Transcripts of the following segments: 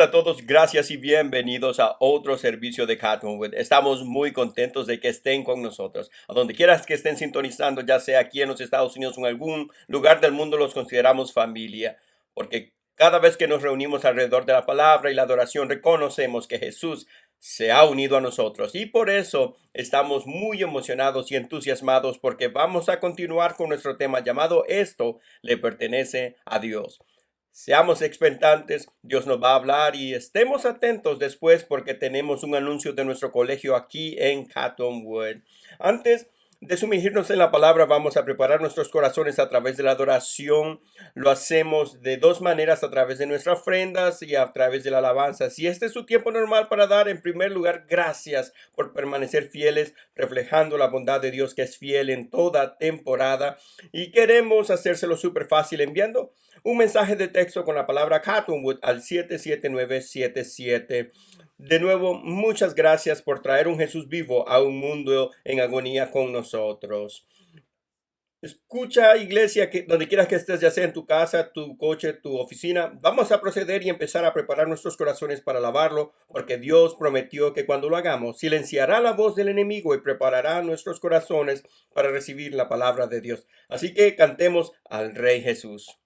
Hola a todos, gracias y bienvenidos a otro servicio de Cottonwood. Estamos muy contentos de que estén con nosotros. A donde quieras que estén sintonizando, ya sea aquí en los Estados Unidos o en algún lugar del mundo, los consideramos familia, porque cada vez que nos reunimos alrededor de la palabra y la adoración, reconocemos que Jesús se ha unido a nosotros y por eso estamos muy emocionados y entusiasmados porque vamos a continuar con nuestro tema llamado Esto le pertenece a Dios. Seamos expectantes, Dios nos va a hablar y estemos atentos después porque tenemos un anuncio de nuestro colegio aquí en Cottonwood. Antes de sumergirnos en la palabra, vamos a preparar nuestros corazones a través de la adoración. Lo hacemos de dos maneras, a través de nuestras ofrendas y a través de la alabanza. Si este es su tiempo normal para dar, en primer lugar, gracias por permanecer fieles, reflejando la bondad de Dios que es fiel en toda temporada. Y queremos hacérselo súper fácil enviando un mensaje de texto con la palabra Cottonwood al 77977. De nuevo, muchas gracias por traer un Jesús vivo a un mundo en agonía con nosotros. Escucha, iglesia, que donde quieras que estés, ya sea en tu casa, tu coche, tu oficina, vamos a proceder y empezar a preparar nuestros corazones para alabarlo, porque Dios prometió que cuando lo hagamos, silenciará la voz del enemigo y preparará nuestros corazones para recibir la palabra de Dios. Así que cantemos al Rey Jesús.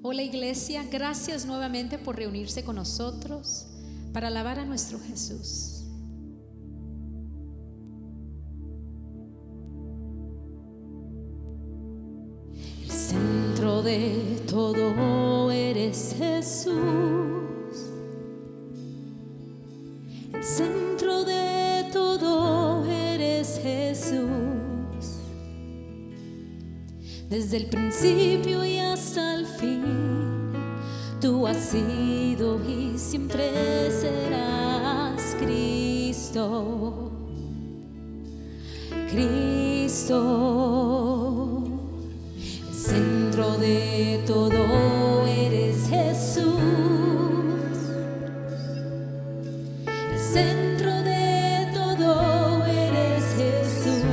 Hola iglesia, gracias nuevamente por reunirse con nosotros para alabar a nuestro Jesús. El centro de todo eres Jesús. El centro de todo eres Jesús. Desde el principio y hasta el fin, tú has sido y siempre serás Cristo. Cristo, el centro de todo eres Jesús. El centro de todo eres Jesús.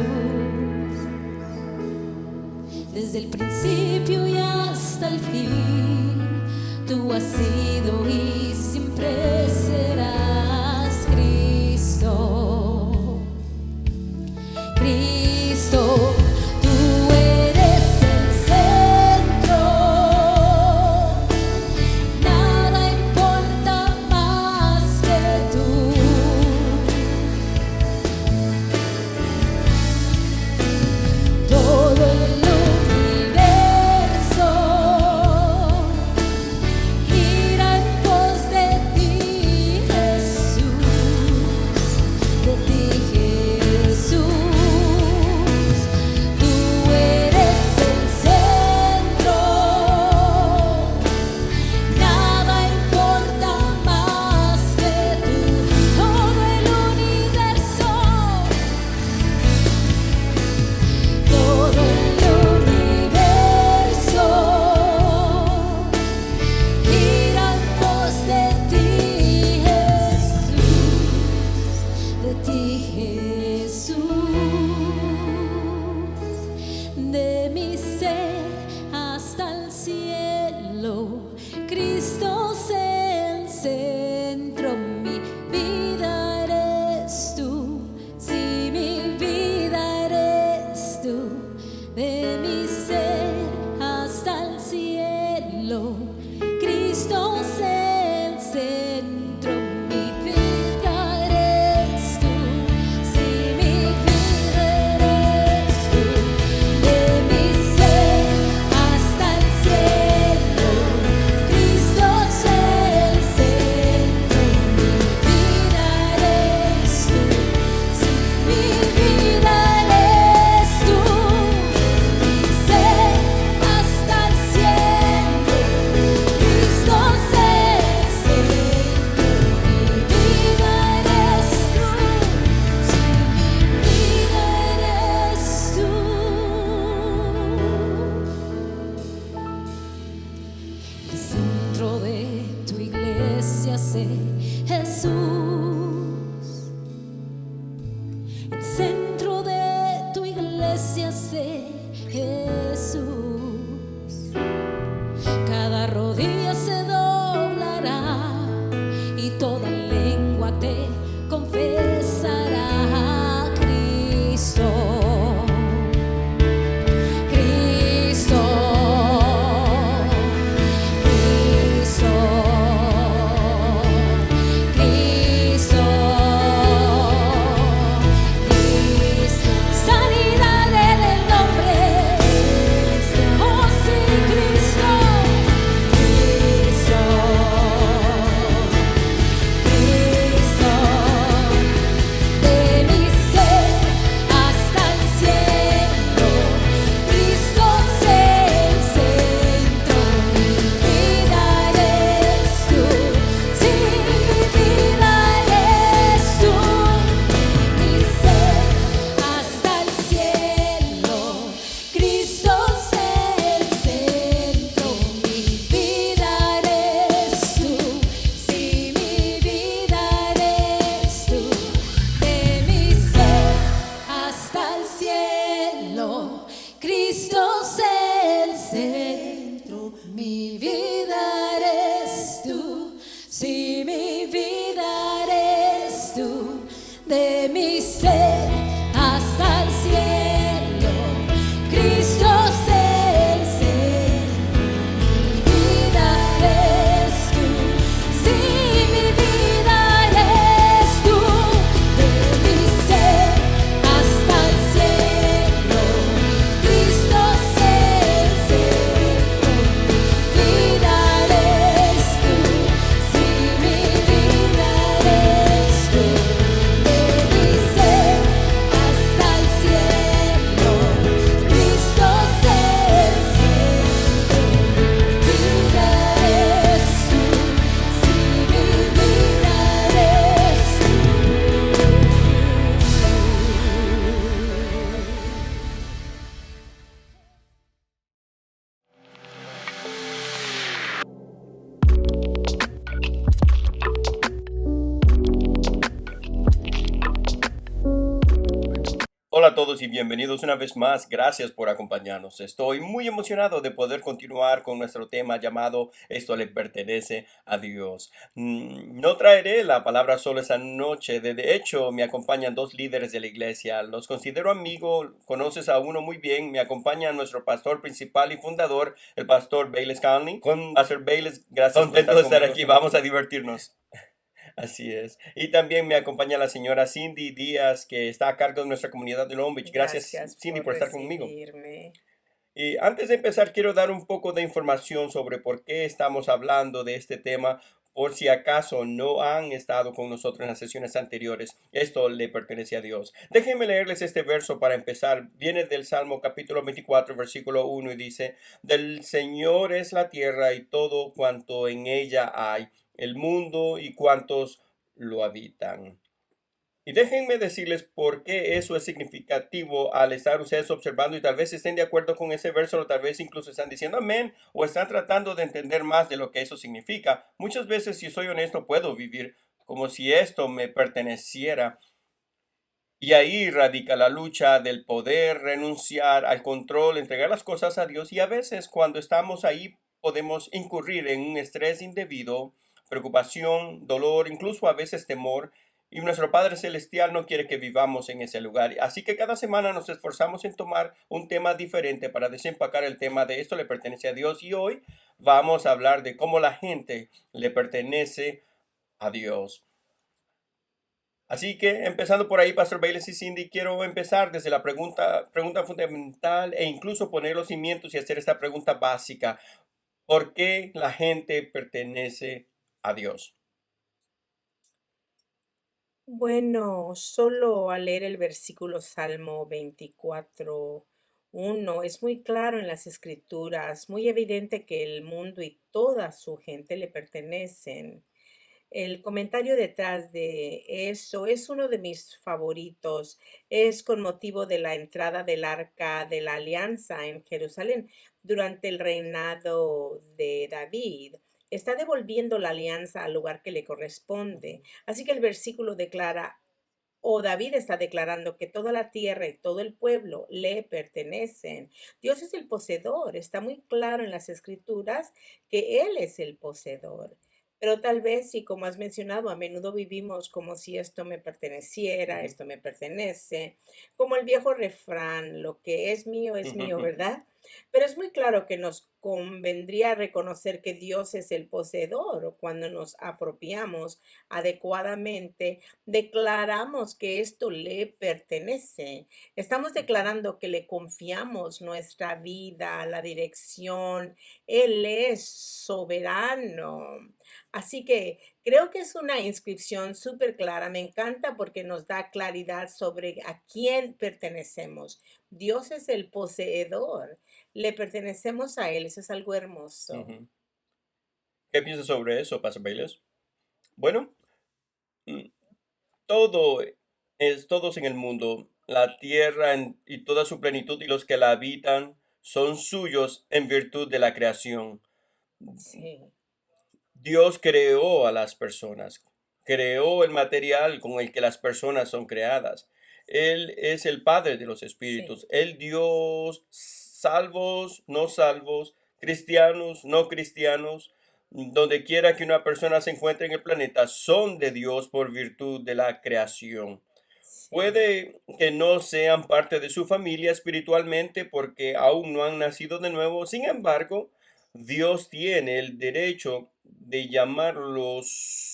Desde el principio y hasta el fin, tú has sido y siempre serás Cristo. Cristo, tú eres el centro. Nada importa más que tú. Todo el gira en pos de ti, Jesús, de ti, Jesús. Tú eres el centro. Nada importa más que tú. Todo el universo. Todo el universo gira en pos de ti, Jesús, de mi ser hasta el cielo. Cristo es el centro, mi vida eres tú. Si mi vida eres tú, de mi ser hasta el cielo. Cristo es el centro, mi vida eres tú. Si mi vida eres tú, de mi ser hasta el cielo. Cristo es el centro, mi vida eres tú. Si mi vida eres tú, mi ser hasta el cielo. Cristo es el centro, mi vida eres tú. Si mi vida eres tú. El centro de tu iglesia sé Jesús. El centro de tu iglesia sé Jesús. Cada rodilla se dobla de mi ser hasta el cielo. Cristo es el ser. Mi vida eres tú. Sí, mi vida eres tú. De mi ser hasta el cielo. Cristo es el ser. Vida eres tú. Sí, mi vida eres tú. De mi ser hasta el cielo. Cristo es el ser. Vida eres tú. Sí, mi vida eres tú. Hola a todos y bienvenidos una vez más. Gracias por acompañarnos. Estoy muy emocionado de poder continuar con nuestro tema llamado Esto le pertenece a Dios. No traeré la palabra solo esa noche. De hecho, me acompañan dos líderes de la iglesia. Los considero amigos. Conoces a uno muy bien. Me acompaña nuestro pastor principal y fundador, el pastor Bayless Conley. Con Pastor Bayless, gracias. Contento de estar aquí. Vamos a divertirnos. Así es. Y también me acompaña la señora Cindy Díaz, que está a cargo de nuestra comunidad de Long Beach. Gracias, Gracias Cindy, por por estar conmigo. recibirme. Y antes de empezar, quiero dar un poco de información sobre por qué estamos hablando de este tema, por si acaso no han estado con nosotros en las sesiones anteriores. Esto le pertenece a Dios. Déjenme leerles este verso para empezar. Viene del Salmo capítulo 24, versículo 1 y dice: Del Señor es la tierra y todo cuanto en ella hay, el mundo y cuantos lo habitan. Y déjenme decirles por qué eso es significativo al estar ustedes observando y tal vez estén de acuerdo con ese verso o tal vez incluso están diciendo amén o están tratando de entender más de lo que eso significa. Muchas veces, si soy honesto, puedo vivir como si esto me perteneciera. Y ahí radica la lucha del poder renunciar al control, entregar las cosas a Dios. Y a veces cuando estamos ahí podemos incurrir en un estrés indebido, preocupación, dolor, incluso a veces temor. Y nuestro Padre Celestial no quiere que vivamos en ese lugar. Así que cada semana nos esforzamos en tomar un tema diferente para desempacar el tema de esto le pertenece a Dios. Y hoy vamos a hablar de cómo la gente le pertenece a Dios. Así que empezando por ahí, Pastor Bayless y Cindy, quiero empezar desde la pregunta fundamental e incluso poner los cimientos y hacer esta pregunta básica. ¿Por qué la gente pertenece a Dios? Bueno, solo al leer el versículo Salmo 24:1 es muy claro en las escrituras, muy evidente que el mundo y toda su gente le pertenecen. El comentario detrás de eso es uno de mis favoritos. Es con motivo de la entrada del Arca de la Alianza en Jerusalén durante el reinado de David. Está devolviendo la alianza al lugar que le corresponde. Así que el versículo declara, o David está declarando que toda la tierra y todo el pueblo le pertenecen. Dios es el poseedor. Está muy claro en las escrituras que Él es el poseedor. Pero tal vez, y como has mencionado, a menudo vivimos como si esto me perteneciera, Ujú, esto me pertenece, como el viejo refrán, lo que es ujú, mío, ujú. ¿verdad? Pero es muy claro que nos convendría reconocer que Dios es el poseedor o cuando nos apropiamos adecuadamente, declaramos que esto le pertenece. Estamos declarando que le confiamos nuestra vida, la dirección. Él es soberano. Así que creo que es una inscripción súper clara. Me encanta porque nos da claridad sobre a quién pertenecemos. Dios es el poseedor. Le pertenecemos a Él. Eso es algo hermoso. Ujú. ¿Qué piensas sobre eso, Pastor Bayless? Bueno, mm, todo todos en el mundo, la tierra y toda su plenitud y los que la habitan son suyos en virtud de la creación. Sí, Dios creó a las personas, creó el material con el que las personas son creadas. Él es el Padre de los sí. espíritus. Él Dios, salvos, no salvos, cristianos, no cristianos, donde quiera que una persona se encuentre en el planeta, son de Dios por virtud de la creación. sí. Puede que no sean parte de su familia espiritualmente porque aún no han nacido de nuevo. Sin embargo, Dios tiene el derecho de llamarlos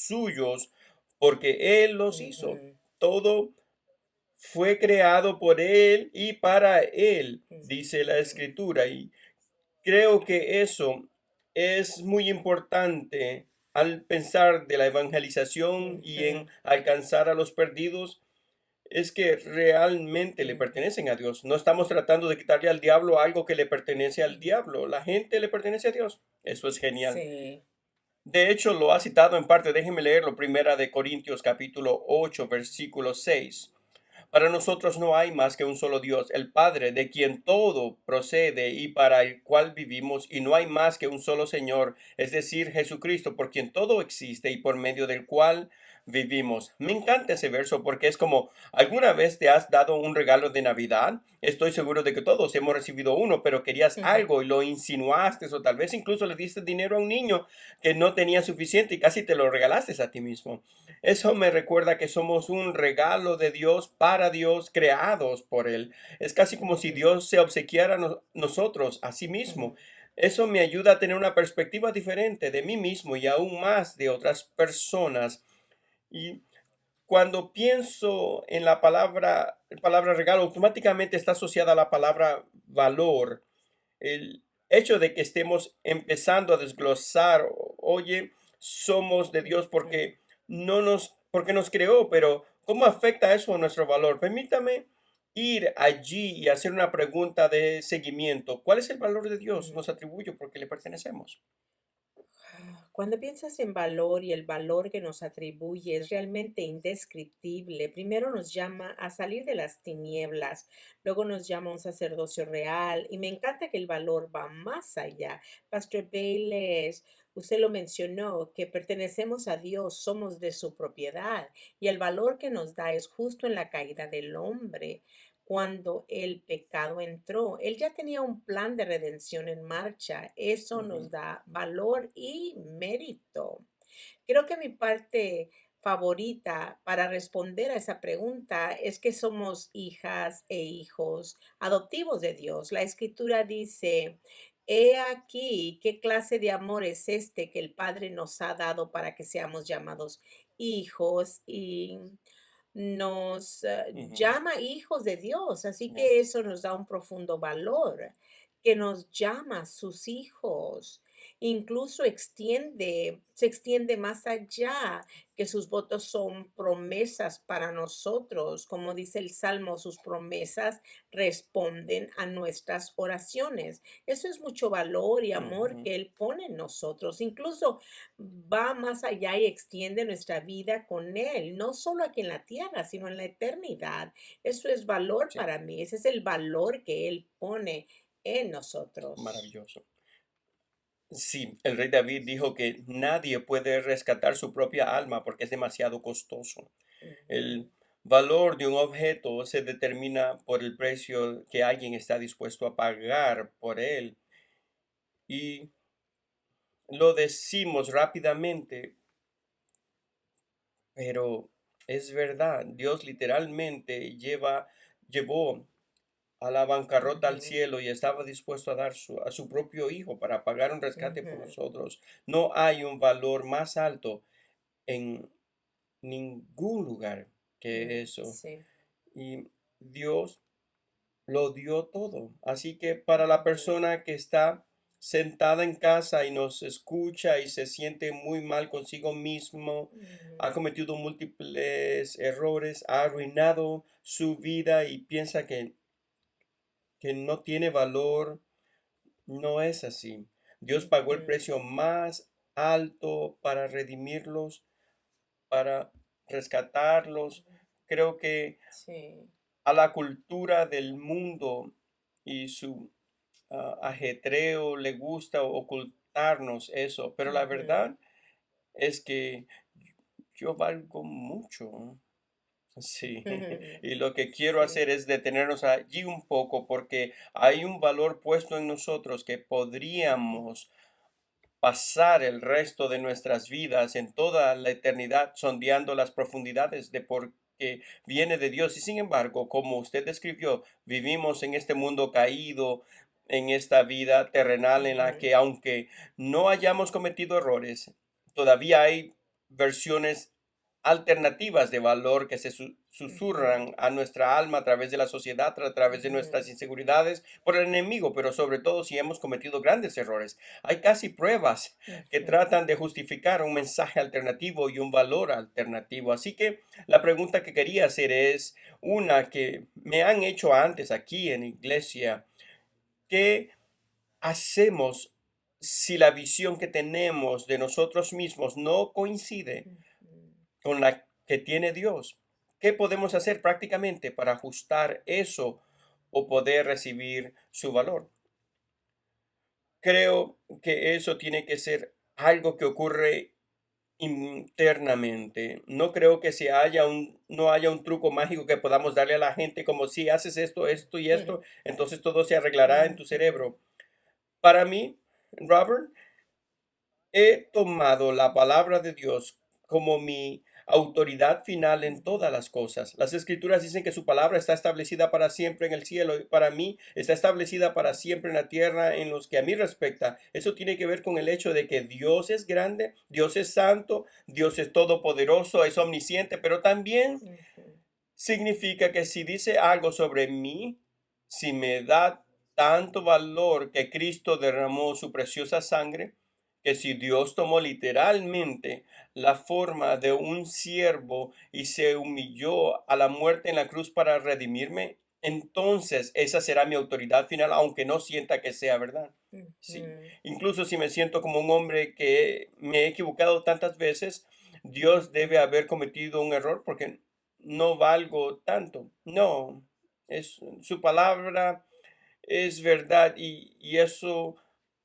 suyos porque Él los hizo. Ujú, Todo fue creado por Él y para Él, dice la ujú, Escritura. Y creo que eso es muy importante al pensar de la evangelización y en ujú, alcanzar a los perdidos, es que realmente le ujú, pertenecen a Dios. No estamos tratando de quitarle al diablo algo que le pertenece al ujú. diablo. La gente le pertenece a Dios. Eso es genial. Sí. De hecho, lo ha citado en parte. Déjenme leerlo. Primera de Corintios capítulo 8 versículo 6. Para nosotros no hay más que un solo Dios, el Padre, de quien todo procede y para el cual vivimos, y no hay más que un solo Señor, es decir, Jesucristo, por quien todo existe y por medio del cual vivimos. Me encanta ese verso porque es como, ¿alguna vez te has dado un regalo de Navidad? Estoy seguro de que todos hemos recibido uno, pero querías Ujú, algo y lo insinuaste o tal vez incluso le diste dinero a un niño que no tenía suficiente y casi te lo regalaste a ti mismo. Eso me recuerda que somos un regalo de Dios para Dios, creados por Él. Es casi como si ujú, Dios se obsequiara a nosotros, a sí mismo. ujú, Eso me ayuda a tener una perspectiva diferente de mí mismo y aún más de otras personas. Y cuando pienso en la palabra regalo, automáticamente está asociada a la palabra valor. El hecho de que estemos empezando a desglosar, oye, somos de Dios ujú, porque nos creó, pero ¿cómo afecta eso a nuestro valor? Permítame ir allí y hacer una pregunta de seguimiento. ¿Cuál es el valor de Dios? ujú. Nos atribuye porque le pertenecemos. Cuando piensas en valor y el valor que nos atribuye es realmente indescriptible, primero nos llama a salir de las tinieblas, luego nos llama a un sacerdocio real y me encanta que el valor va más allá. Pastor Bayless, usted lo mencionó, que pertenecemos a Dios, somos de su propiedad y el valor que nos da es justo en la caída del hombre. Cuando el pecado entró, él ya tenía un plan de redención en marcha. Eso nos Ujú, da valor y mérito. Creo que mi parte favorita para responder a esa pregunta es que somos hijas e hijos adoptivos de Dios. La escritura dice, he aquí qué clase de amor es este que el Padre nos ha dado para que seamos llamados hijos y nos ujú, llama hijos de Dios, así ya, que eso nos da un profundo valor, que nos llama sus hijos, incluso se extiende más allá, que sus votos son promesas para nosotros, como dice el Salmo, sus promesas responden a nuestras oraciones. Eso es mucho valor y amor ujú, que Él pone en nosotros, incluso va más allá y extiende nuestra vida con Él, no solo aquí en la tierra, sino en la eternidad. Eso es valor sí, para mí, ese es el valor que Él pone en nosotros. maravilloso. Sí, el rey David dijo que nadie puede rescatar su propia alma porque es demasiado costoso. Ujú, El valor de un objeto se determina por el precio que alguien está dispuesto a pagar por él. Y lo decimos rápidamente, pero es verdad. Dios literalmente llevó a la bancarrota al ujú, cielo y estaba dispuesto a dar a su propio hijo para pagar un rescate por ujú, nosotros. No hay un valor más alto en ningún lugar que eso. sí, Y Dios lo dio todo. Así que para la ujú, persona que está sentada en casa y nos escucha y se siente muy mal consigo mismo, ujú, ha cometido múltiples errores, ha arruinado su vida y piensa que no tiene valor, no es así. Dios pagó el ujú, precio más alto para redimirlos, para rescatarlos. Creo que sí, a la cultura del mundo y su ajetreo le gusta ocultarnos eso, pero la ujú, verdad es que yo valgo mucho. Sí, ujú, y lo que quiero sí, hacer es detenernos allí un poco porque hay un valor puesto en nosotros que ujú, podríamos pasar el resto de nuestras vidas en toda la eternidad sondeando las profundidades de por que viene de Dios. Y sin embargo, como usted describió, vivimos en este mundo caído, en esta vida terrenal en la Ujú, que aunque no hayamos cometido errores, todavía hay versiones alternativas de valor que se ujú, susurran a nuestra alma a través de la sociedad, a través de ujú, nuestras inseguridades por el enemigo, pero sobre todo si hemos cometido grandes errores. Hay casi pruebas que ujú, tratan de justificar un mensaje alternativo y un valor alternativo. Así que la pregunta que quería hacer es una que me han hecho antes aquí en iglesia. ¿Qué hacemos si la visión que tenemos de nosotros mismos no coincide ujú. con la que tiene Dios? ¿Qué podemos hacer prácticamente para ajustar eso o poder recibir su valor? Creo que eso tiene que ser algo que ocurre internamente. No creo que no haya un truco mágico que podamos darle a la gente como si haces esto, esto y esto, entonces todo se arreglará en tu Ujú, cerebro. Para mí, Robert, he tomado la palabra de Dios como mi autoridad final en ujú, todas las cosas. Las escrituras dicen que su palabra está establecida para siempre en el cielo y para mí está establecida para siempre en la tierra en los que a mí respecta. Eso tiene que ver con el hecho de que Dios es grande, Dios es santo, Dios es todopoderoso, es omnisciente, pero también ujú, significa que si dice algo sobre mí, si me da tanto valor que Cristo derramó su preciosa sangre, que si Dios tomó literalmente la forma de un siervo y se humilló a la muerte en la cruz para redimirme, entonces esa será mi autoridad final, aunque no sienta que sea verdad. Sí, ujú, incluso si me siento como un hombre que me he equivocado tantas veces, Dios debe ujú, haber cometido un error porque no valgo tanto. No, es su palabra es verdad y eso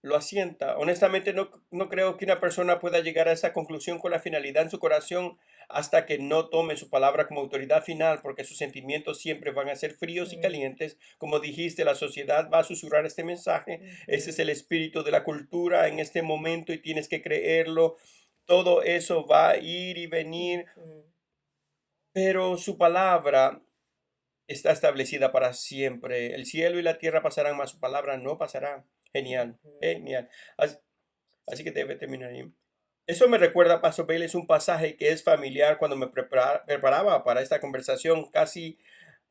lo asienta. Honestamente, no creo que una persona pueda llegar a esa conclusión con la finalidad en su corazón hasta que no tome su palabra como autoridad final, porque sus sentimientos siempre van a ser fríos y ujú, calientes. Como dijiste, la sociedad va a susurrar este mensaje. Ese es ujú, el espíritu de la cultura en este momento y tienes que creerlo. Todo eso va a ir y venir, ujú, pero su palabra está establecida para siempre. El cielo y la tierra pasarán, mas su palabra no pasará. Genial, ujú. genial. Así que debe terminar ahí. Eso me recuerda, Pastor Bailey, es un pasaje que es familiar cuando me preparaba para esta conversación. Casi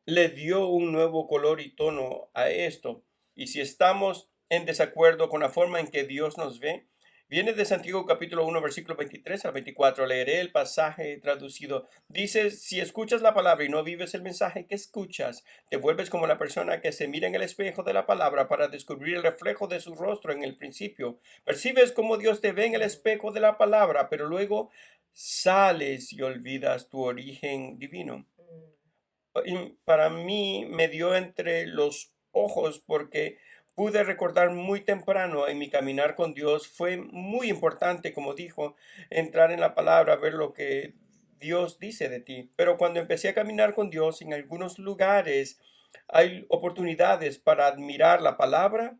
le dio un nuevo color y tono a esto. Y si estamos en desacuerdo con la forma en que Dios nos ve, viene de Santiago capítulo 1 versículo 23 al 24. Leeré el pasaje traducido. Dice, si escuchas la palabra y no vives el mensaje que escuchas, te vuelves como la persona que se mira en el espejo de la palabra para descubrir el reflejo de su rostro en el principio. Percibes cómo Dios te ve en el espejo de la palabra, pero luego sales y olvidas tu origen divino. Y para mí me dio entre los ojos porque pude recordar muy temprano en mi caminar con Dios. Fue muy importante, como dijo, entrar en la palabra, ver lo que Dios dice de ti. Pero cuando empecé a caminar con Dios, en algunos lugares hay oportunidades para admirar la palabra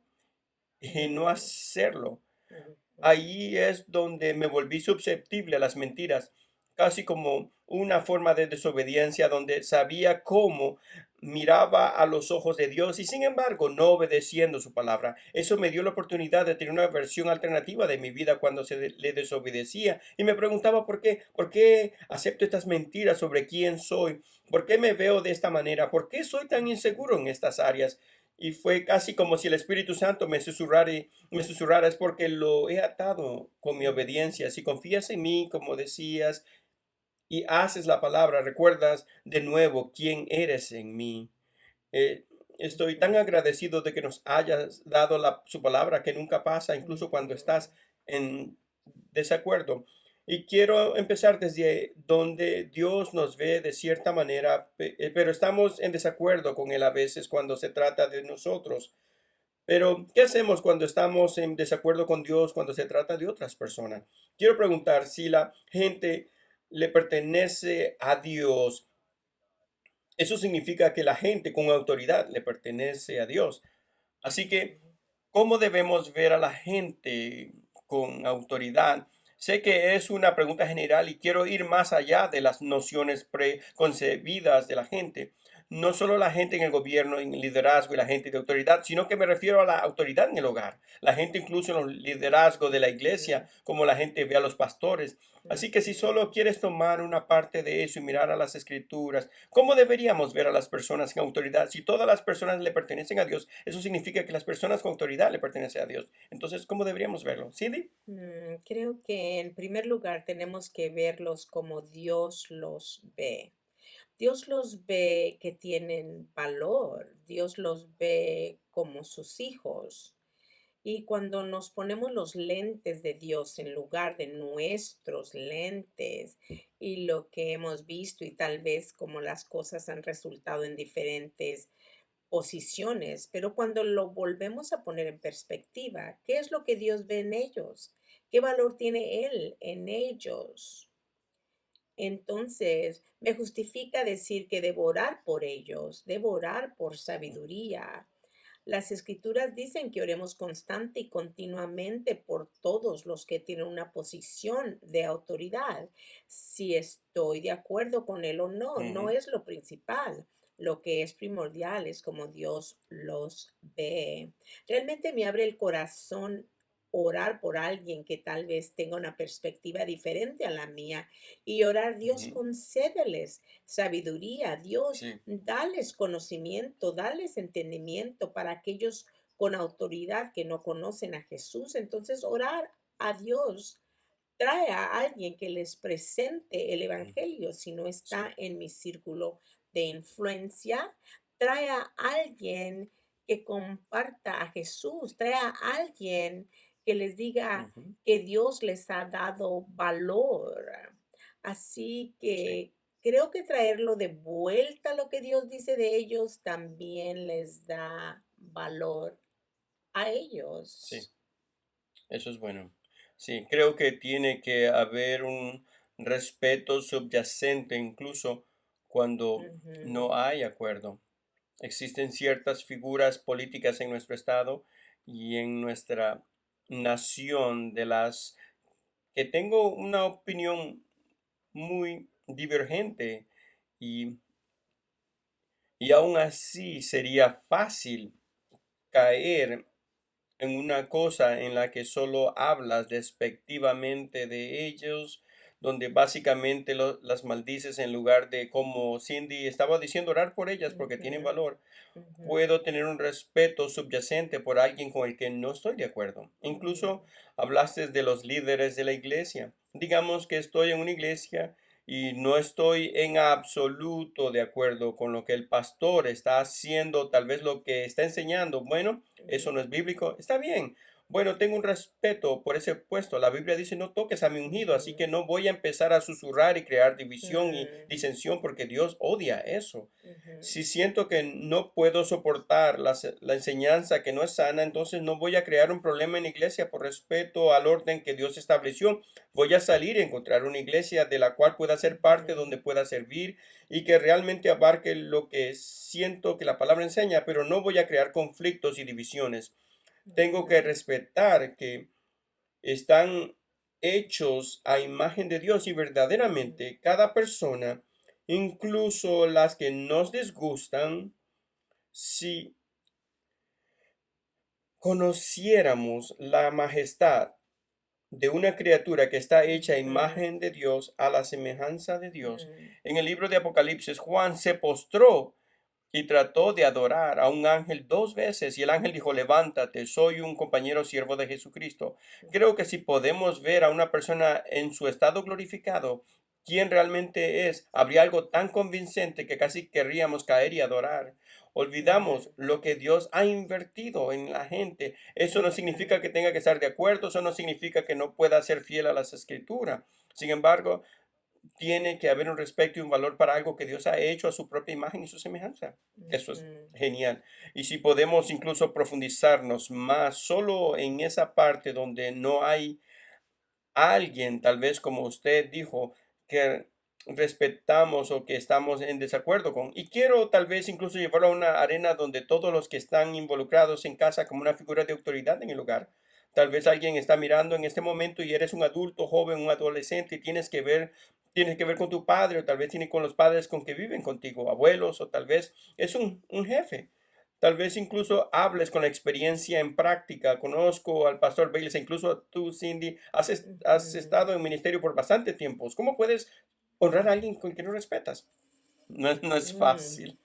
y no Ujú, hacerlo. ujú, Ahí es donde me volví susceptible a las mentiras, casi como una forma de desobediencia donde sabía cómo miraba a los ojos de Dios y sin embargo no obedeciendo su palabra. Eso me dio la oportunidad de tener una versión alternativa de mi vida cuando le desobedecía y me preguntaba por qué acepto estas mentiras sobre quién soy, por qué me veo de esta manera, por qué soy tan ujú, inseguro en estas áreas. Y fue casi como si el Espíritu Santo me susurrara, es porque lo he atado con mi ujú, obediencia. Si confías en mí, como decías, y haces la palabra, recuerdas de nuevo quién eres en mí. Eh, Estoy tan ujú, agradecido de que nos hayas dado su palabra que nunca pasa, incluso cuando ujú, estás en desacuerdo. Y quiero empezar desde donde Dios nos ve de cierta manera, pero estamos en desacuerdo con Él a veces cuando se trata de nosotros. Pero, ¿qué hacemos cuando estamos en desacuerdo con Dios cuando se trata de otras personas? Quiero preguntar si la gente le pertenece a Dios. Eso significa que la gente con autoridad le pertenece a Dios. Así que, ujú, ¿cómo debemos ver a la gente con autoridad? Sé que es una pregunta general y quiero ir más allá de las nociones preconcebidas de la gente. No solo la gente en el gobierno, en el liderazgo y la gente de autoridad, sino que me refiero a la autoridad en el hogar. La gente incluso en los liderazgos de la iglesia, Ujú, como la gente ve a los pastores. Así que si ujú. solo quieres tomar una parte de eso y mirar a las escrituras, ¿cómo deberíamos ver a las personas en autoridad? Si todas las personas le pertenecen a Dios, eso significa que las personas con autoridad le pertenecen a Dios. Entonces, ¿cómo deberíamos verlo? ¿Cindy? Creo que en primer lugar tenemos que verlos como Dios los ve. Dios los ve que tienen valor, Dios los ve como sus hijos. Y cuando nos ponemos los lentes de Dios en lugar de nuestros lentes y lo que hemos visto y tal vez como las cosas han resultado en diferentes posiciones, pero cuando lo volvemos a poner en perspectiva, ¿qué es lo que Dios ve en ellos? ¿Qué valor tiene Él en ellos? Entonces, me justifica decir que devorar por ellos, devorar por sabiduría. Las escrituras dicen que oremos constante y continuamente por todos los que tienen una posición de autoridad. Si estoy de acuerdo con él o no, no Ujú, es lo principal. Lo que es primordial es como Dios los ve. Realmente me abre el corazón orar por alguien que tal vez tenga una perspectiva diferente a la mía y orar, Dios, ujú. concédeles sabiduría, Dios, Sí. dales conocimiento, dales entendimiento para aquellos con autoridad que no conocen a Jesús. Entonces, orar a Dios trae a alguien que les presente el Ujú, Evangelio si no sí. está en mi círculo de influencia. Trae a alguien que comparta a Jesús, trae a alguien que les diga Ujú, que Dios les ha dado valor. Así sí. que creo que traerlo de vuelta a lo que Dios dice de ellos también les da valor a Sí. ellos. Eso es bueno. Sí, creo que tiene que haber un respeto subyacente incluso cuando Ujú, no hay acuerdo. Existen ciertas figuras políticas en nuestro estado y en nuestra nación de las que tengo una opinión muy divergente y, y aún así sería fácil caer en una cosa en la que solo hablas despectivamente de ellos, donde básicamente las maldices en lugar de, como Cindy estaba diciendo, orar por ellas porque tienen ujú, valor. ujú, Puedo tener un respeto subyacente por alguien con el que no estoy de acuerdo. ujú, Incluso hablaste de los líderes de la iglesia. Digamos que estoy en una iglesia y no estoy en absoluto de acuerdo con lo que el pastor está haciendo, tal vez lo que está enseñando. Bueno, eso no es bíblico. Está bien. Bueno, tengo un respeto por ese puesto. La Biblia dice, no toques a mi ungido, así ujú, que no voy a empezar a susurrar y crear división y mm, disensión porque Dios odia eso. ujú, Si siento que no puedo soportar la enseñanza que no es sana, entonces no voy a crear un problema en la iglesia por respeto al orden que Dios estableció. Voy a salir y encontrar una iglesia de la cual pueda ser parte, ujú, donde pueda servir y que realmente abarque lo que siento que la palabra enseña, pero no voy a crear conflictos y divisiones. Tengo que ujú, respetar que están hechos a imagen de Dios y ujú, verdaderamente cada persona, incluso las que nos disgustan, si conociéramos la majestad de una criatura que está hecha a ujú, imagen de Dios, a la semejanza de Dios. mm, En el libro de Apocalipsis, Juan se postró y trató de adorar a un ángel dos veces y el ángel dijo, levántate, soy un compañero siervo de Jesucristo. Creo que si podemos ver a una persona en su estado glorificado, quién realmente es, habría algo tan convincente que casi querríamos caer y adorar. Olvidamos ujú, lo que Dios ha invertido en la gente. Eso no significa ujú, que tenga que estar de acuerdo, eso no significa que no pueda ser fiel a las escrituras. Sin embargo, tiene que haber un respeto y un valor para algo que Dios ha hecho a su propia imagen y su semejanza. Eso es ujú, genial. Y si podemos incluso profundizarnos más solo en esa parte donde no hay alguien, tal vez como usted dijo, que respetamos o que estamos en desacuerdo con. Y quiero tal vez incluso llevarlo a una arena donde todos los que están involucrados en casa como una figura de autoridad en el hogar, Tal vez alguien está mirando en este momento y eres un adulto, joven, un adolescente y tienes que ver con tu padre o tal vez tiene con los padres con que viven contigo, abuelos o tal vez es un jefe. Tal vez incluso hables con la experiencia en práctica. Conozco al pastor Bailey, e incluso tú, Cindy, has Ujú. estado en ministerio por bastante tiempo. ¿Cómo puedes honrar a alguien con quien no respetas? No es Mm. fácil.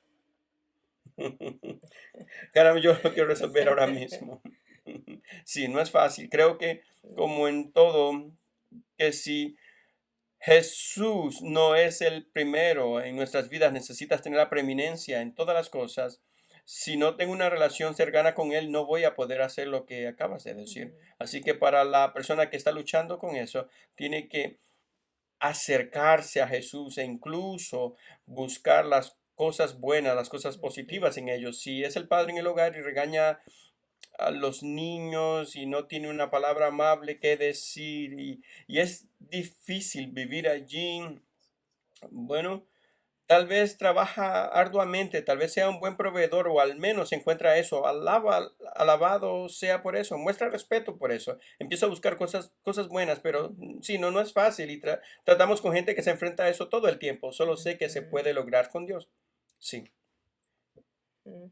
Caramba, yo lo quiero resolver ahora mismo. Sí, no es fácil. Creo que como en todo, que si Jesús no es el primero en nuestras vidas, necesitas tener la preeminencia en todas las cosas. Si no tengo una relación cercana con Él, no voy a poder hacer lo que acabas de decir. Ujú. Así que para la persona que está luchando con eso, tiene que acercarse a Jesús e incluso buscar las cosas buenas, las cosas Ujú. positivas en ellos. Si es el padre en el hogar y regaña a los niños y no tiene una palabra amable que decir y es difícil vivir allí, bueno, tal vez trabaja arduamente, tal vez sea un buen proveedor o al menos encuentra eso. Alabado sea por eso, muestra respeto por eso. Empieza a buscar cosas buenas, pero sí, no es fácil y tratamos con gente que se enfrenta a eso todo el tiempo. Solo sé que se Ujú. puede lograr con Dios. Sí. Mm.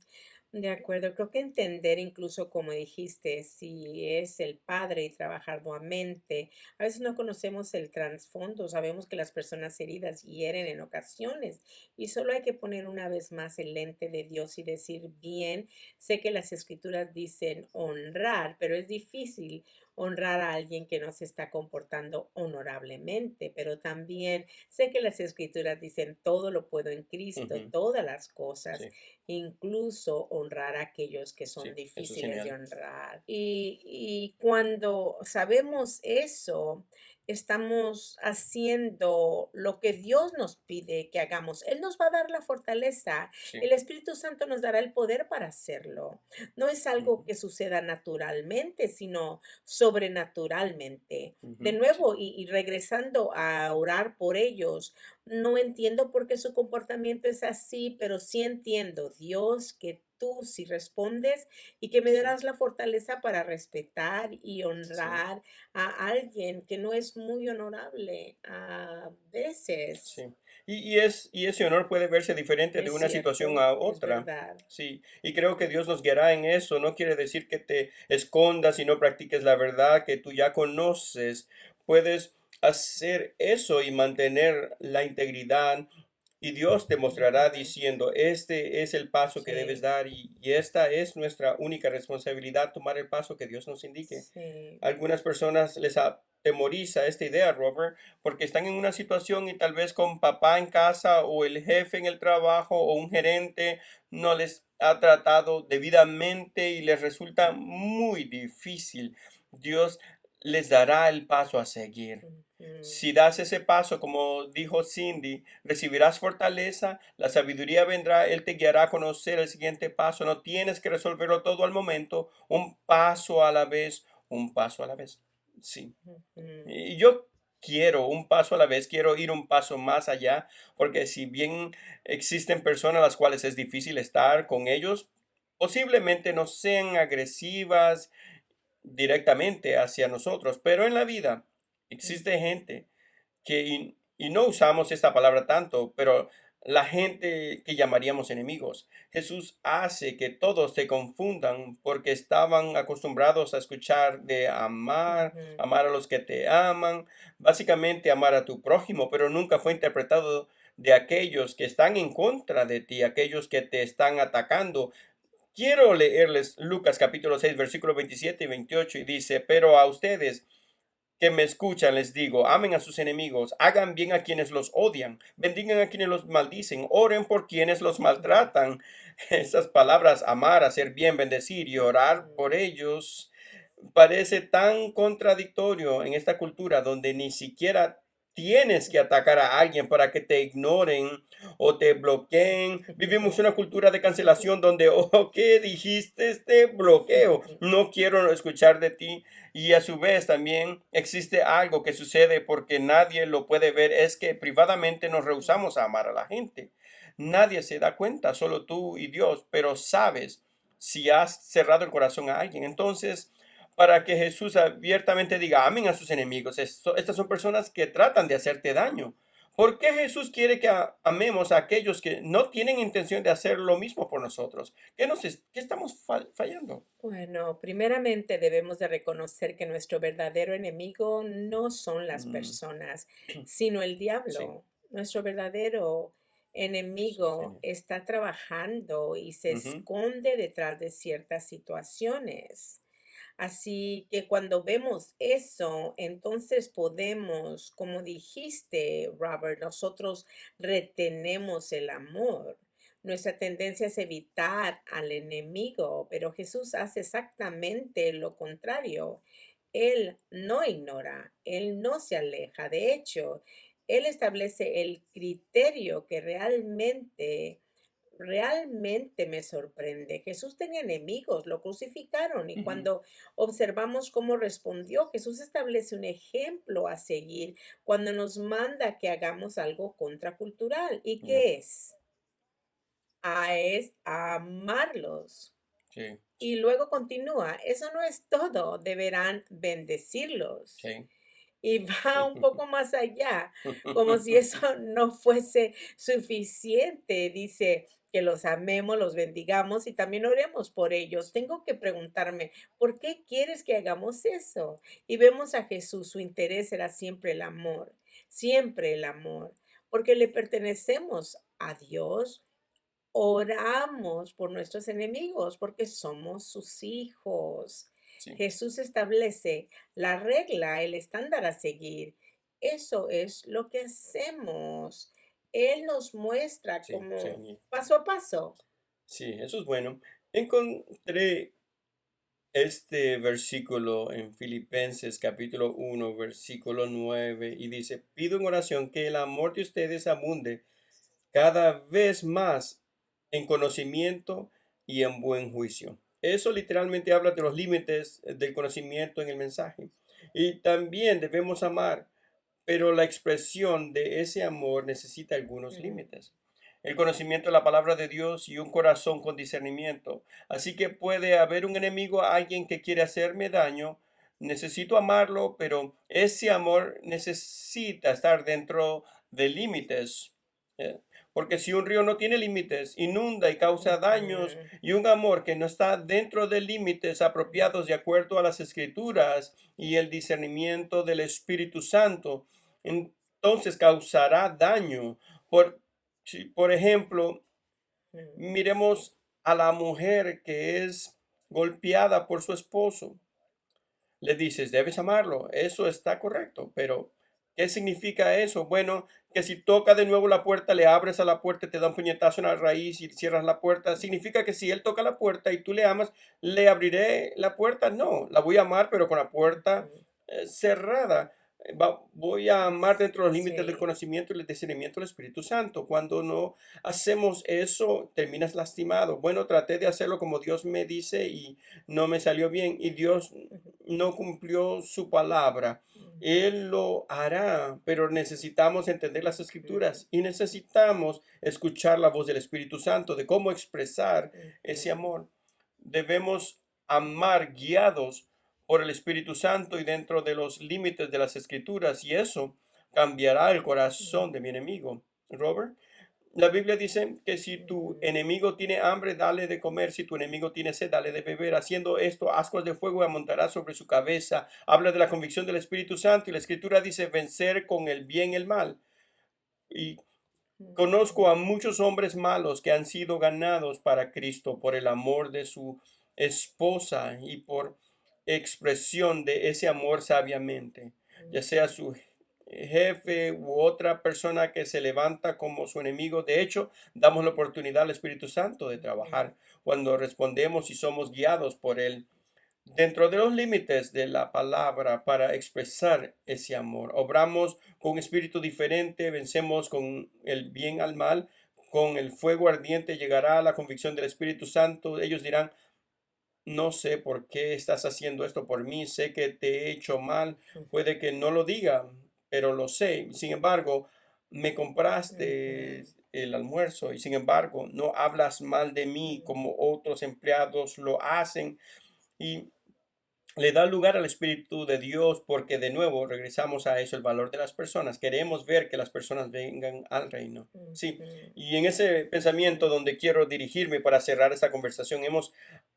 De acuerdo, creo que entender incluso como dijiste, si es el padre y trabajar arduamente, a veces no conocemos el trasfondo, sabemos que las personas heridas hieren en ocasiones y solo hay que poner una vez más el lente de Dios y decir, bien, sé que las escrituras dicen honrar, pero es difícil honrar a alguien que no se está comportando honorablemente, pero también sé que las escrituras dicen todo lo puedo en Cristo, Ujú. todas las cosas, Sí, incluso honrar a aquellos que son sí, eso es difíciles de genial. honrar. Y cuando sabemos eso, estamos haciendo lo que Dios nos pide que hagamos. Él nos va a dar la fortaleza. Sí. El Espíritu Santo nos dará el poder para hacerlo. No es algo Ujú, que suceda naturalmente, sino sobrenaturalmente. De ujú, sí. nuevo, y regresando a orar por ellos, no entiendo por qué su comportamiento es así, pero sí entiendo, Dios, que tú sí respondes y que me Sí, darás la fortaleza para respetar y sí, honrar a alguien que no es muy honorable a veces. sí. Y ese honor puede verse diferente de Es una situación cierto, a es otra. verdad. Sí, y creo que Dios nos guiará en eso. No quiere decir que te escondas y no practiques la verdad que tú ya conoces. Puedes hacer eso y mantener la integridad. Y Dios te mostrará Ujú. diciendo, este es el paso que debes Sí, dar y esta es nuestra única responsabilidad, tomar el paso que Dios nos indique. sí. Algunas personas les atemoriza esta idea, Robert, porque están en una situación y tal vez con papá en casa o el jefe en el trabajo o un gerente no les ha tratado debidamente y les resulta muy difícil. Dios les dará el paso a seguir. Ujú. Si das ese paso, como dijo Cindy, recibirás fortaleza, la sabiduría vendrá, Él te guiará a conocer el siguiente paso. No tienes que resolverlo todo al momento, un paso a la vez, un paso a la vez. Sí. Ujú. Y yo quiero un paso a la vez, quiero ir un paso más allá, porque si bien existen personas a las cuales es difícil estar con ellos, posiblemente no sean agresivas directamente hacia nosotros, pero en la vida existe Ujú. gente y no usamos esta palabra tanto, pero la gente que llamaríamos enemigos. Jesús hace que todos se confundan porque estaban acostumbrados a escuchar de amar, Ujú. amar a los que te aman, básicamente amar a tu prójimo, pero nunca fue interpretado de aquellos que están en contra de ti, aquellos que te están atacando. Quiero leerles Lucas capítulo 6 versículos 27 y 28 y dice, pero a ustedes que me escuchan, les digo, amen a sus enemigos, hagan bien a quienes los odian, bendigan a quienes los maldicen, oren por quienes los Ujú. maltratan. Esas palabras, amar, hacer bien, bendecir y orar Ujú. por ellos, parece tan contradictorio en esta cultura donde ni siquiera tienes que atacar a alguien para que te ignoren o te bloqueen. Vivimos una cultura de cancelación donde, oh, ¿qué dijiste? Este bloqueo. No quiero escuchar de ti. Y a su vez también existe algo que sucede porque nadie lo puede ver, es que privadamente nos rehusamos a amar a la gente. Nadie se da cuenta, solo tú y Dios, pero sabes si has cerrado el corazón a alguien. Entonces, para que Jesús abiertamente diga amén a sus enemigos. Estas son personas que tratan de hacerte daño. ¿Por qué Jesús quiere que amemos a aquellos que no tienen intención de hacer lo mismo por nosotros? ¿Qué estamos fallando? Bueno, primeramente debemos de reconocer que nuestro verdadero enemigo no son las Mm, personas, sino el sí, diablo. Nuestro verdadero eso es enemigo genial. está trabajando y se Ujú, esconde detrás de ciertas situaciones. Así que cuando vemos eso, entonces podemos, como dijiste, Robert, nosotros retenemos el amor. Nuestra tendencia es evitar al enemigo, pero Jesús hace exactamente lo contrario. Él no ignora, él no se aleja. De hecho, él establece el criterio que realmente me sorprende. Jesús tenía enemigos, lo crucificaron y ujú, cuando observamos cómo respondió, Jesús establece un ejemplo a seguir cuando nos manda que hagamos algo contracultural. ¿Y ya, qué es? Es a amarlos. sí, Y luego continúa, eso no es todo, deberán bendecirlos. sí. Y va un poco más allá, como si eso no fuese suficiente. Dice que los amemos, los bendigamos y también oremos por ellos. Tengo que preguntarme, ¿por qué quieres que hagamos eso? Y vemos a Jesús, su interés era siempre el amor, porque le pertenecemos a Dios. Oramos por nuestros enemigos porque somos sus hijos. Sí, Jesús establece la regla, el estándar a seguir. Eso es lo que hacemos. Él nos muestra sí, como sí. paso a paso. Sí, eso es bueno. Encontré este versículo en Filipenses capítulo 1 versículo 9 y dice, pido en oración que el amor de ustedes abunde cada vez más en conocimiento y en buen juicio. Eso literalmente habla de los límites del conocimiento en el mensaje. Y también debemos amar, pero la expresión de ese amor necesita algunos Mm, límites. El conocimiento de la palabra de Dios y un corazón con discernimiento. Así que puede haber un enemigo, alguien que quiere hacerme daño. Necesito amarlo, pero ese amor necesita estar dentro de límites. ¿eh? Porque si un río no tiene límites, inunda y causa daños, ujú, y un amor que no está dentro de límites apropiados de acuerdo a las escrituras y el discernimiento del Espíritu Santo, entonces causará daño. Por ejemplo, mm, miremos a la mujer que es golpeada por su esposo. Le dices, debes amarlo, eso está correcto, pero ¿qué significa eso? Bueno, que si toca de nuevo la puerta, le abres a la puerta, te da un puñetazo en la raíz y cierras la puerta. ¿Significa que si él toca la puerta y tú le amas, le abriré la puerta? No, la voy a amar, pero con la puerta ujú. cerrada. Voy a amar dentro de los límites del Sí. conocimiento y el discernimiento del Espíritu Santo. Cuando no hacemos eso, terminas lastimado. Bueno, traté de hacerlo como Dios me dice y no me salió bien. Y Dios Ujú, no cumplió su palabra. ujú, Él lo hará, pero necesitamos entender las ujú, escrituras y necesitamos escuchar la voz del Espíritu Santo de cómo expresar ese ujú, amor. Debemos amar guiados por el Espíritu Santo y dentro de los límites de las escrituras y eso cambiará el corazón de ujú, mi enemigo. Robert. La Biblia dice que si tu ujú, enemigo tiene hambre, dale de comer. Si tu enemigo tiene sed, dale de beber. Haciendo esto, ascuas de fuego amontará sobre su cabeza. Habla de la convicción del Espíritu Santo y la Escritura dice vencer con el bien el mal. Y conozco ujú, a muchos hombres malos que han sido ganados para Cristo por el amor de su esposa y por expresión de ese amor sabiamente, ya sea ujú, su jefe u otra persona que se levanta como su enemigo. De hecho, damos la oportunidad al Espíritu Santo de ujú, trabajar cuando respondemos y somos guiados por él dentro de los límites de la palabra para expresar ese amor. Obramos con un espíritu diferente, vencemos con el bien al mal, con el fuego ardiente llegará la convicción del Espíritu Santo. Ellos dirán, no sé por qué estás haciendo esto por mí, sé que te he hecho mal, puede que no lo diga, pero lo sé. Sin embargo, me compraste ujú, el almuerzo y sin embargo no hablas mal de mí ujú, como otros empleados lo hacen. Y le da lugar al Espíritu de Dios porque de nuevo regresamos a eso, el valor de las personas. Queremos ver que las personas vengan al reino. Sí, Ujú, y en ese pensamiento donde quiero dirigirme para cerrar esta conversación, hemos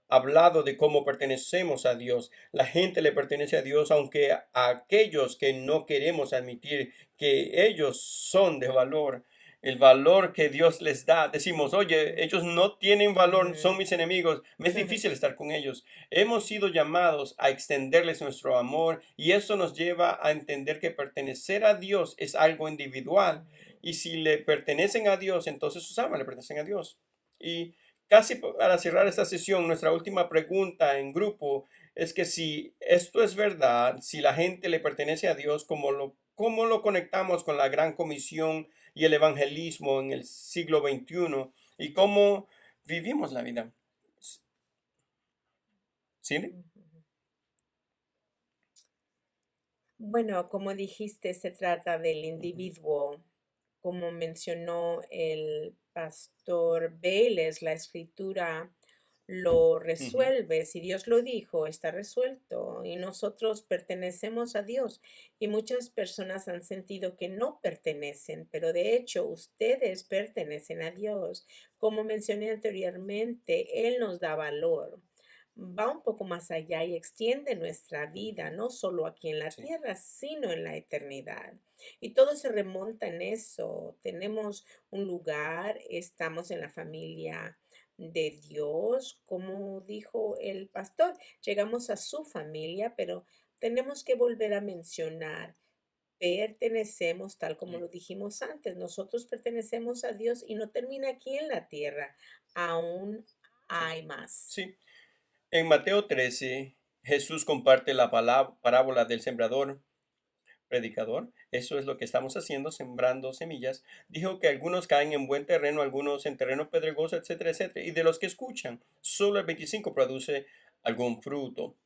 hablado de cómo pertenecemos a Dios. La gente le pertenece a Dios, aunque a aquellos que no queremos admitir que ellos son de valor, el valor que Dios les da, decimos, oye, ellos no tienen valor, son ujú. mis enemigos, me es difícil estar con ellos. Hemos sido llamados a extenderles nuestro amor y eso nos lleva a entender que pertenecer a Dios es algo individual y si le pertenecen a Dios, entonces sus almas le pertenecen a Dios. Y casi para cerrar esta sesión, nuestra última pregunta en grupo es que si esto es verdad, si la gente le pertenece a Dios, cómo lo conectamos con la gran comisión y el evangelismo en el siglo XXI y cómo vivimos la vida? ¿Sí? Ujú. Bueno, como dijiste, se trata del Ujú, individuo. Como mencionó el pastor Vélez, la escritura lo ujú, resuelve. Si Dios lo dijo, está resuelto y nosotros pertenecemos a Dios. Y muchas personas han sentido que no pertenecen, pero de hecho ustedes pertenecen a Dios. Como mencioné anteriormente, Él nos da valor. Va un poco más allá y extiende nuestra vida, no solo aquí en la sí. tierra, sino en la eternidad. Y todo se remonta en eso. Tenemos un lugar, estamos en la familia de Dios, como dijo el pastor, llegamos a su familia, pero tenemos que volver a mencionar, pertenecemos, tal como Y- lo dijimos antes, nosotros pertenecemos a Dios y no termina aquí en la tierra, aún sí. hay más. Sí. En Mateo 13, Jesús comparte la parábola del sembrador predicador. Eso es lo que estamos haciendo, sembrando semillas. Dijo que algunos caen en buen terreno, algunos en terreno pedregoso, etcétera, etcétera. Y de los que escuchan, solo el 25 produce algún fruto.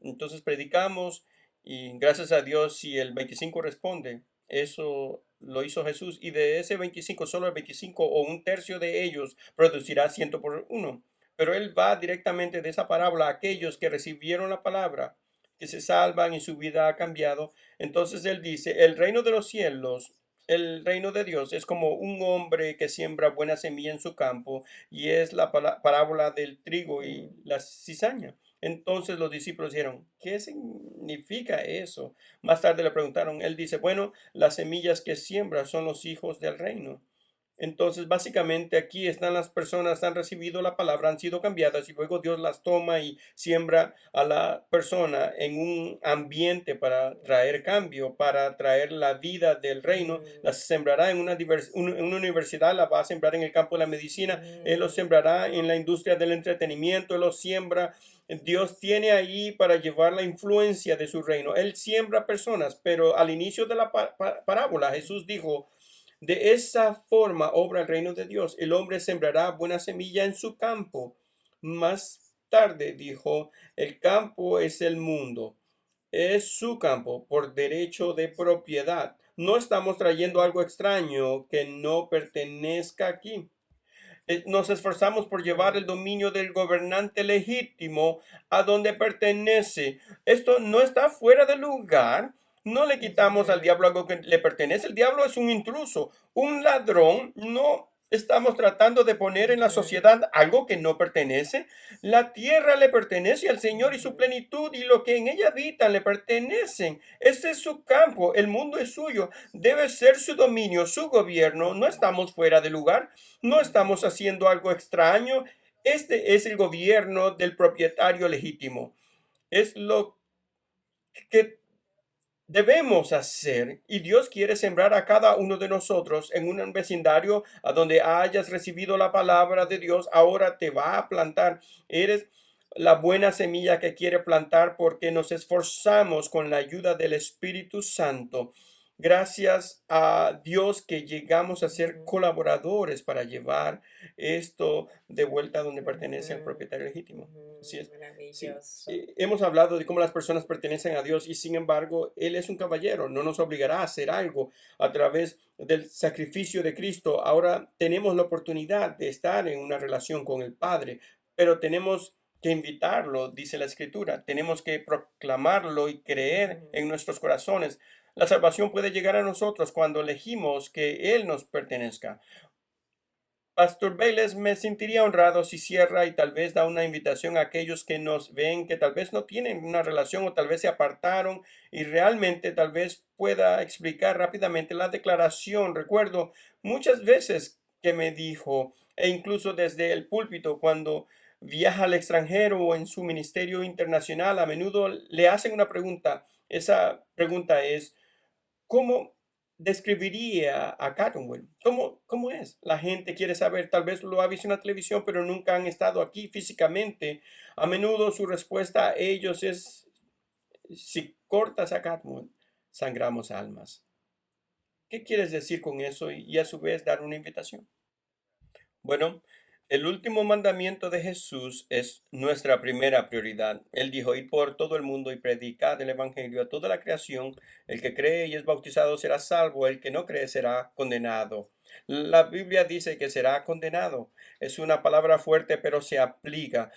Entonces predicamos y gracias a Dios si el 25 responde, eso lo hizo Jesús y de ese 25 solo el 25 o un tercio de ellos producirá 100 por uno. Pero él va directamente de esa parábola a aquellos que recibieron la palabra, que se salvan y su vida ha cambiado. Entonces él dice, el reino de los cielos, el reino de Dios es como un hombre que siembra buena semilla en su campo y es la parábola del trigo y Mm, la cizaña. Entonces los discípulos dijeron, ¿qué significa eso? Más tarde le preguntaron, él dice, bueno, las semillas que siembra son los hijos del reino. Entonces, básicamente aquí están las personas, han recibido la palabra, han sido cambiadas y luego Dios las toma y siembra a la persona en un ambiente para traer cambio, para traer la vida del reino. mm, Las sembrará en en una universidad, la va a sembrar en el campo de la medicina, Él los mm, sembrará en la industria del entretenimiento, Él los siembra. Dios tiene ahí para llevar la influencia de su reino. Él siembra personas, pero al inicio de la parábola Jesús dijo, de esa forma obra el reino de Dios. El hombre sembrará buena semilla en su campo. Más tarde dijo, el campo es el mundo. Es su campo por derecho de propiedad. No estamos trayendo algo extraño que no pertenezca aquí. Nos esforzamos por llevar el mm, dominio del gobernante legítimo a donde pertenece. Esto no está fuera de lugar. No le quitamos al ujú, diablo algo que le pertenece. El diablo es un intruso, un ladrón. No estamos tratando de poner en la ujú, sociedad algo que no pertenece. La tierra le pertenece al Señor y su ujú, plenitud y lo que en ella habita le pertenecen. Ese es su campo, el mundo es suyo, debe ser su dominio, su gobierno. No ujú, estamos fuera de lugar. No ujú, estamos haciendo algo extraño. Este es el gobierno del propietario legítimo. Es lo que debemos hacer y Dios quiere sembrar a cada uno de nosotros en un vecindario a donde hayas recibido la palabra de Dios. Ahora te va a plantar. Eres la buena semilla que quiere plantar porque nos esforzamos con la ayuda del Espíritu Santo. Gracias a Dios que llegamos a ser ujú, colaboradores para llevar esto de vuelta a donde pertenece al ujú, propietario legítimo. Así ujú. es. Sí, Maravilloso. hemos hablado de cómo las personas pertenecen a Dios y sin embargo Él es un caballero, no nos obligará a hacer algo a través del sacrificio de Cristo. Ahora tenemos la oportunidad de estar en una relación con el Padre, pero tenemos que invitarlo, dice la Escritura. Tenemos que proclamarlo y creer Ujú. en nuestros corazones. La salvación puede llegar a nosotros cuando elegimos que Él nos pertenezca. Pastor Bayless, me sentiría honrado si cierra y tal vez da una invitación a aquellos que nos ven, que tal vez no tienen una relación o tal vez se apartaron y realmente tal vez pueda explicar rápidamente la declaración. Recuerdo muchas veces que me dijo, e incluso desde el púlpito, cuando viaja al extranjero o en su ministerio internacional, a menudo le hacen una pregunta. Esa pregunta es, ¿cómo describiría a Cottonwood? ¿Cómo es? La gente quiere saber, tal vez lo ha visto en la televisión, pero nunca han estado aquí físicamente. A menudo su respuesta a ellos es, si cortas a Cottonwood, sangramos almas. ¿Qué quieres decir con eso? Y a su vez dar una invitación. Bueno, el último mandamiento de Jesús es nuestra primera prioridad. Él dijo, ir por todo el mundo y predicar el evangelio a toda la creación. El que cree y es bautizado será salvo, el que no cree será condenado. La Biblia dice que será condenado. Es una palabra fuerte, pero se aplica.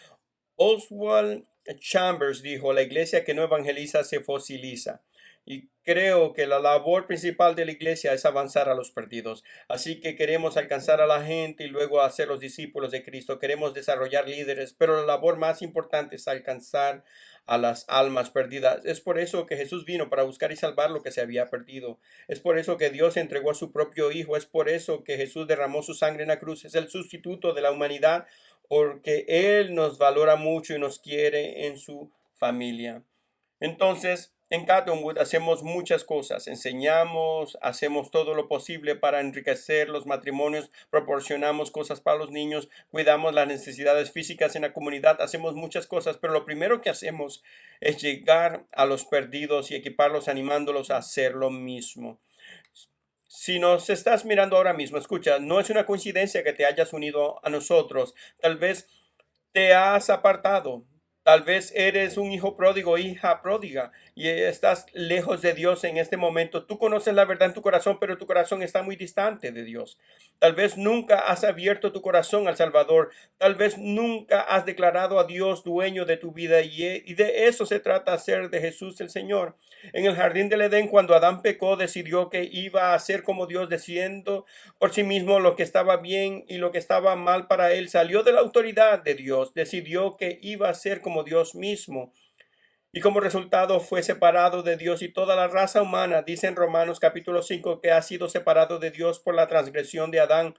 Oswald Chambers dijo, la iglesia que no evangeliza se fosiliza. Y creo que la labor principal de la iglesia es avanzar a los perdidos. Así que queremos alcanzar a la gente y luego hacer los discípulos de Cristo. Queremos desarrollar líderes, pero la labor más importante es alcanzar a las almas perdidas. Es por eso que Jesús vino para buscar y salvar lo que se había perdido. Es por eso que Dios entregó a su propio Hijo. Es por eso que Jesús derramó su sangre en la cruz. Es el sustituto de la humanidad porque Él nos valora mucho y nos quiere en su familia. Entonces, en Cottonwood hacemos muchas cosas, enseñamos, hacemos todo lo posible para enriquecer los matrimonios, proporcionamos cosas para los niños, cuidamos las necesidades físicas en la comunidad, hacemos muchas cosas, pero lo primero que hacemos es llegar a los perdidos y equiparlos animándolos a hacer lo mismo. Si nos estás mirando ahora mismo, escucha, no es una coincidencia que te hayas unido a nosotros. Tal vez te has apartado. Tal vez eres un hijo pródigo, hija pródiga, y estás lejos de Dios en este momento. Tú conoces la verdad en tu corazón, pero tu corazón está muy distante de Dios. Tal vez nunca has abierto tu corazón al Salvador. Tal vez nunca has declarado a Dios dueño de tu vida. Y de eso se trata hacer de Jesús el Señor. En el jardín del Edén, cuando Adán pecó, decidió que iba a ser como Dios, diciendo por sí mismo lo que estaba bien y lo que estaba mal para él. Salió de la autoridad de Dios, decidió que iba a ser como Dios mismo. Y como resultado fue separado de Dios y toda la raza humana, dice en Romanos capítulo 5, que ha sido separado de Dios por la transgresión de Adán.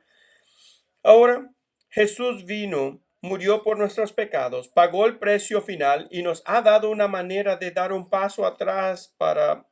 Ahora, Jesús vino, murió por nuestros pecados, pagó el precio final y nos ha dado una manera de dar un paso atrás para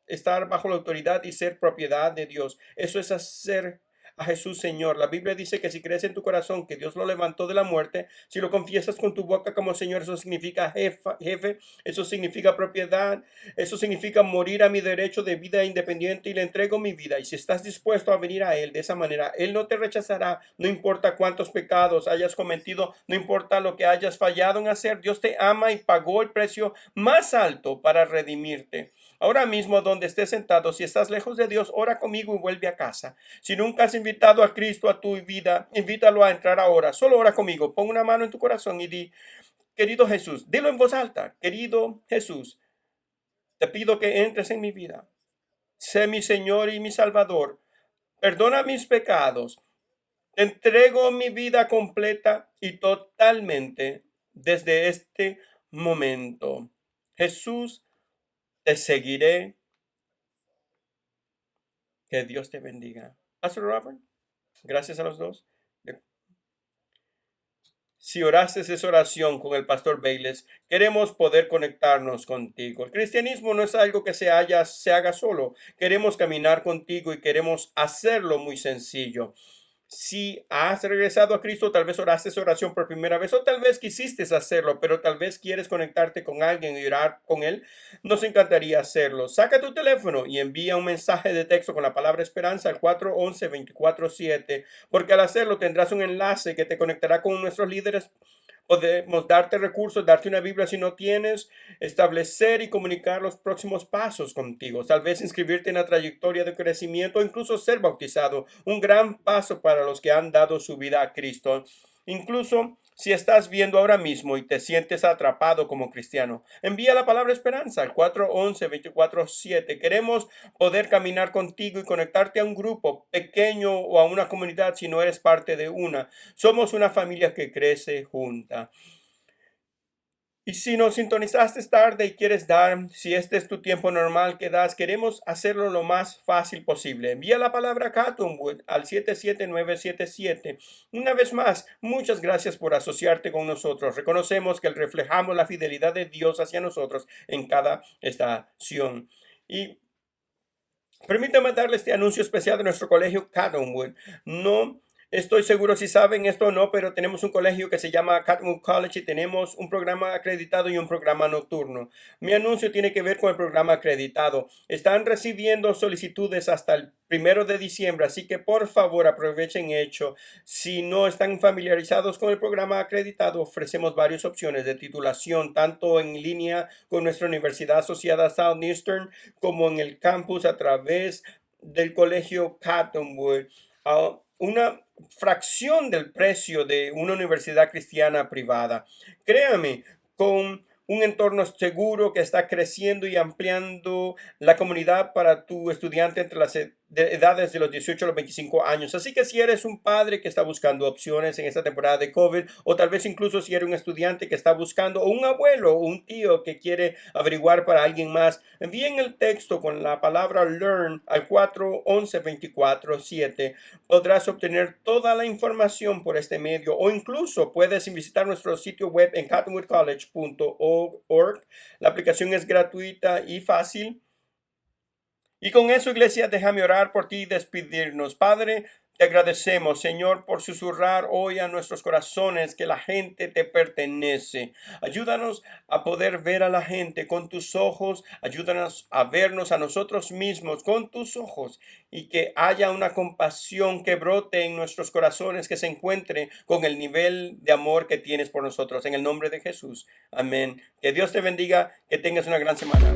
estar bajo la autoridad y ser propiedad de Dios. Eso es hacer a Jesús Señor. La Biblia dice que si crees en tu corazón que Dios lo levantó de la muerte, si lo confiesas con tu boca como Señor, eso significa jefe, eso significa propiedad, eso significa morir a mi derecho de vida independiente y le entrego mi vida. Y si estás dispuesto a venir a Él de esa manera, Él no te rechazará, no importa cuántos pecados hayas cometido, no importa lo que hayas fallado en hacer, Dios te ama y pagó el precio más alto para redimirte. Ahora mismo, donde estés sentado, si estás lejos de Dios, ora conmigo y vuelve a casa. Si nunca has invitado a Cristo a tu vida, invítalo a entrar ahora. Solo ora conmigo. Pon una mano en tu corazón y di, querido Jesús, dilo en voz alta, querido Jesús, te pido que entres en mi vida. Sé mi Señor y mi Salvador. Perdona mis pecados. Te entrego mi vida completa y totalmente desde este momento. Jesús, te seguiré. Que Dios te bendiga. Pastor Robert, gracias a los dos. Si oraste esa oración con el pastor Bayless, queremos poder conectarnos contigo. El cristianismo no es algo que se haga solo. Queremos caminar contigo y queremos hacerlo muy sencillo. Si has regresado a Cristo, tal vez oraste esa oración por primera vez o tal vez quisiste hacerlo, pero tal vez quieres conectarte con alguien y orar con él, nos encantaría hacerlo. Saca tu teléfono y envía un mensaje de texto con la palabra esperanza al 411-247, porque al hacerlo tendrás un enlace que te conectará con nuestros líderes. Podemos darte recursos, darte una Biblia si no tienes, establecer y comunicar los próximos pasos contigo. Tal vez inscribirte en la trayectoria de crecimiento o incluso ser bautizado. Un gran paso para los que han dado su vida a Cristo. Incluso Si estás viendo ahora mismo y te sientes atrapado como cristiano, envía la palabra esperanza al 411-24-7. Queremos poder caminar contigo y conectarte a un grupo pequeño o a una comunidad si no eres parte de una. Somos una familia que crece junta. Y si nos sintonizaste tarde y quieres dar, si este es tu tiempo normal que das, queremos hacerlo lo más fácil posible. Envía la palabra Cottonwood al 77977. Una vez más, muchas gracias por asociarte con nosotros. Reconocemos que reflejamos la fidelidad de Dios hacia nosotros en cada estación. Y permítame darle este anuncio especial de nuestro colegio Cottonwood. No estoy seguro si saben esto o no, pero tenemos un colegio que se llama Cottonwood College y tenemos un programa acreditado y un programa nocturno. Mi anuncio tiene que ver con el programa acreditado. Están recibiendo solicitudes hasta el 1 de diciembre, así que por favor aprovechen hecho. Si no están familiarizados con el programa acreditado, ofrecemos varias opciones de titulación, tanto en línea con nuestra universidad asociada Southeastern como en el campus a través del colegio Cottonwood. Una fracción del precio de una universidad cristiana privada. Créame, con un entorno seguro que está creciendo y ampliando la comunidad para tu estudiante entre las edades de los 18 a los 25 años. Así que si eres un padre que está buscando opciones en esta temporada de COVID, o tal vez incluso si eres un estudiante que está buscando, o un abuelo o un tío que quiere averiguar para alguien más, envíen el texto con la palabra LEARN al 411-24-7. Podrás obtener toda la información por este medio, o incluso puedes visitar nuestro sitio web en cottonwoodcollege.org. La aplicación es gratuita y fácil. Y con eso, iglesia, déjame orar por ti y despedirnos. Padre, te agradecemos, Señor, por susurrar hoy a nuestros corazones que la gente te pertenece. Ayúdanos a poder ver a la gente con tus ojos. Ayúdanos a vernos a nosotros mismos con tus ojos. Y que haya una compasión que brote en nuestros corazones, que se encuentre con el nivel de amor que tienes por nosotros. En el nombre de Jesús. Amén. Que Dios te bendiga. Que tengas una gran semana.